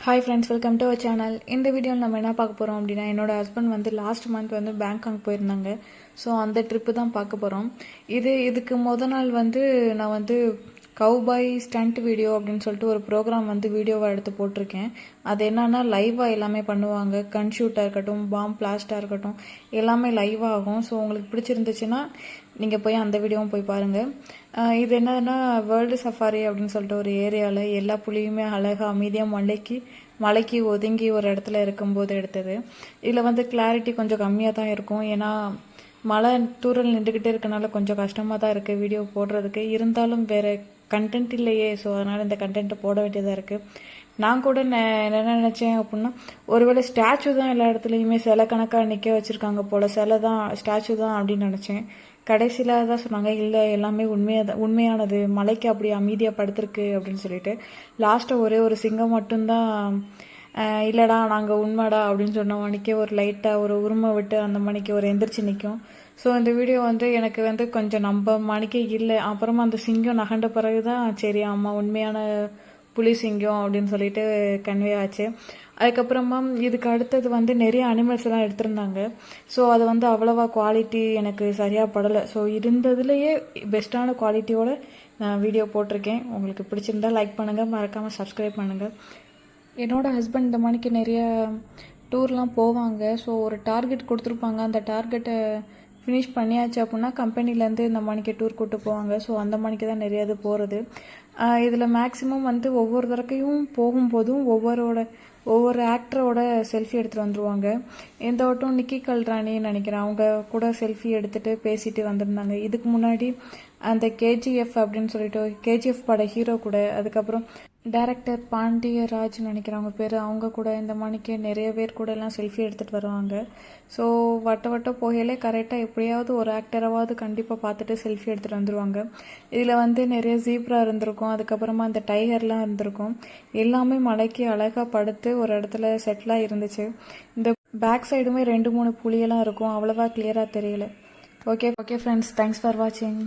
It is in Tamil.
Hi friends, welcome to our channel. இந்த வீடியோவில் நம்ம என்ன பார்க்க போகிறோம் அப்படின்னா, என்னோட ஹஸ்பண்ட் வந்து லாஸ்ட் மந்த் வந்து பேங்காக் போயிருந்தாங்க. ஸோ அந்த ட்ரிப்பு தான் பார்க்க போகிறோம். இதுக்கு நாள் வந்து நான் வந்து கவுபாய் ஸ்டண்ட் வீடியோ அப்படின்னு சொல்லிட்டு ஒரு ப்ரோக்ராம் வந்து வீடியோவை எடுத்து போட்டிருக்கேன். அது என்னன்னா லைவாக எல்லாமே பண்ணுவாங்க. கன் ஷூட்டாக இருக்கட்டும், பாம் பிளாஸ்டாக இருக்கட்டும், எல்லாமே லைவாக ஆகும். ஸோ உங்களுக்கு பிடிச்சிருந்துச்சுன்னா நீங்கள் போய் அந்த வீடியோவும் போய் பாருங்கள். இது என்னன்னா வேர்ல்டு சஃபாரி அப்படின்னு சொல்லிட்டு ஒரு ஏரியாவில் எல்லா புலியுமே அழகாக அமைதியாக மலைக்கு ஒதுங்கி ஒரு இடத்துல இருக்கும்போது எடுத்தது. இதில் வந்து கிளாரிட்டி கொஞ்சம் கம்மியாக தான் இருக்கும். ஏன்னா மழை தூரல் நின்றுக்கிட்டே இருக்கனால கொஞ்சம் கஷ்டமாக தான் இருக்குது வீடியோ போடுறதுக்கு. இருந்தாலும் வேறு கண்டென்ட் இல்லையே, ஸோ அதனால் இந்த கண்டென்ட்டை போட வேண்டியதாக இருக்குது. நான் கூட என்ன நினச்சேன் அப்படின்னா, ஒருவேளை ஸ்டாச்சு தான் எல்லா இடத்துலையுமே சிலை கணக்காக நிற்க வச்சுருக்காங்க போல், சிலை தான் ஸ்டாச்சு தான் அப்படின்னு நினச்சேன். கடைசியில் தான் சொன்னாங்க, இல்லை எல்லாமே உண்மையானது, மலைக்கு அப்படி அமைதியாக படுத்திருக்கு அப்படின்னு சொல்லிட்டு. லாஸ்ட்டாக ஒரே ஒரு சிங்கம் மட்டும்தான் இல்லைடா நாங்கள் உண்மைடா அப்படின்னு சொன்ன மணிக்கே ஒரு லைட்டாக ஒரு உரிமை விட்டு அந்த மணிக்கு ஒரு எந்திரிச்சு நிற்கும். ஸோ இந்த வீடியோ வந்து எனக்கு வந்து கொஞ்சம் நம்ப மணிக்கே இல்லை. அப்புறமா அந்த சிங்கம் நகண்ட பிறகு தான் சரி ஆமாம் உண்மையான புலி சிங்கம் அப்படின்னு சொல்லிட்டு கன்வே ஆச்சு. அதுக்கப்புறமா இதுக்கு அடுத்தது வந்து நிறைய அனிமல்ஸ் எல்லாம் எடுத்திருந்தாங்க. ஸோ அது வந்து அவ்வளவா குவாலிட்டி எனக்கு சரியாக படலை. ஸோ இருந்ததுலேயே பெஸ்ட்டான குவாலிட்டியோட நான் வீடியோ போட்டிருக்கேன். உங்களுக்கு பிடிச்சிருந்தா லைக் பண்ணுங்கள், மறக்காமல் சப்ஸ்கிரைப் பண்ணுங்கள். என்னோடய ஹஸ்பண்ட் இந்த மணிக்கு நிறைய டூர்லாம் போவாங்க. ஸோ ஒரு டார்கெட் கொடுத்துருப்பாங்க. அந்த டார்கெட்டை ஃபினிஷ் பண்ணியாச்சு அப்படின்னா கம்பெனிலேருந்து இந்த மணிக்கு டூர் கூப்பிட்டு போவாங்க. ஸோ அந்த மணிக்கு தான் நிறைய இது போகிறது. இதில் மேக்ஸிமம் வந்து ஒவ்வொரு தடக்கையும் போகும்போதும் ஒவ்வொரு ஆக்டரோட செல்ஃபி எடுத்துகிட்டு வந்துடுவாங்க. இந்த வட்டம் நிக்கி கல்ராணின்னு நினைக்கிறேன், அவங்க கூட செல்ஃபி எடுத்துகிட்டு பேசிட்டு வந்திருந்தாங்க. இதுக்கு முன்னாடி அந்த கேஜிஎஃப் அப்படின்னு சொல்லிட்டு கேஜிஎஃப் பட ஹீரோ கூட, அதுக்கப்புறம் டைரக்டர் பாண்டியராஜ் நினைக்கிறவங்க பேர், அவங்க கூட இந்த மணிக்கு நிறைய பேர் கூட எல்லாம் செல்ஃபி எடுத்துகிட்டு வருவாங்க. ஸோ வட்ட போகையிலே கரெக்டாக எப்படியாவது ஒரு ஆக்டராவது கண்டிப்பாக பார்த்துட்டு செல்ஃபி எடுத்துகிட்டு வந்துடுவாங்க. இதில் வந்து நிறைய ஜீப்ரா இருந்திருக்கும், அதுக்கப்புறமா இந்த டைகர்லாம் இருந்திருக்கும். எல்லாமே மலைக்கு அழகாக படுத்து ஒரு இடத்துல செட்டிலாக இருந்துச்சு. இந்த பேக் சைடுமே 2-3 புலியெல்லாம் இருக்கும், அவ்வளோவா கிளியராக தெரியல. ஓகே ஃப்ரெண்ட்ஸ், தேங்க்ஸ் ஃபார் வாட்சிங்.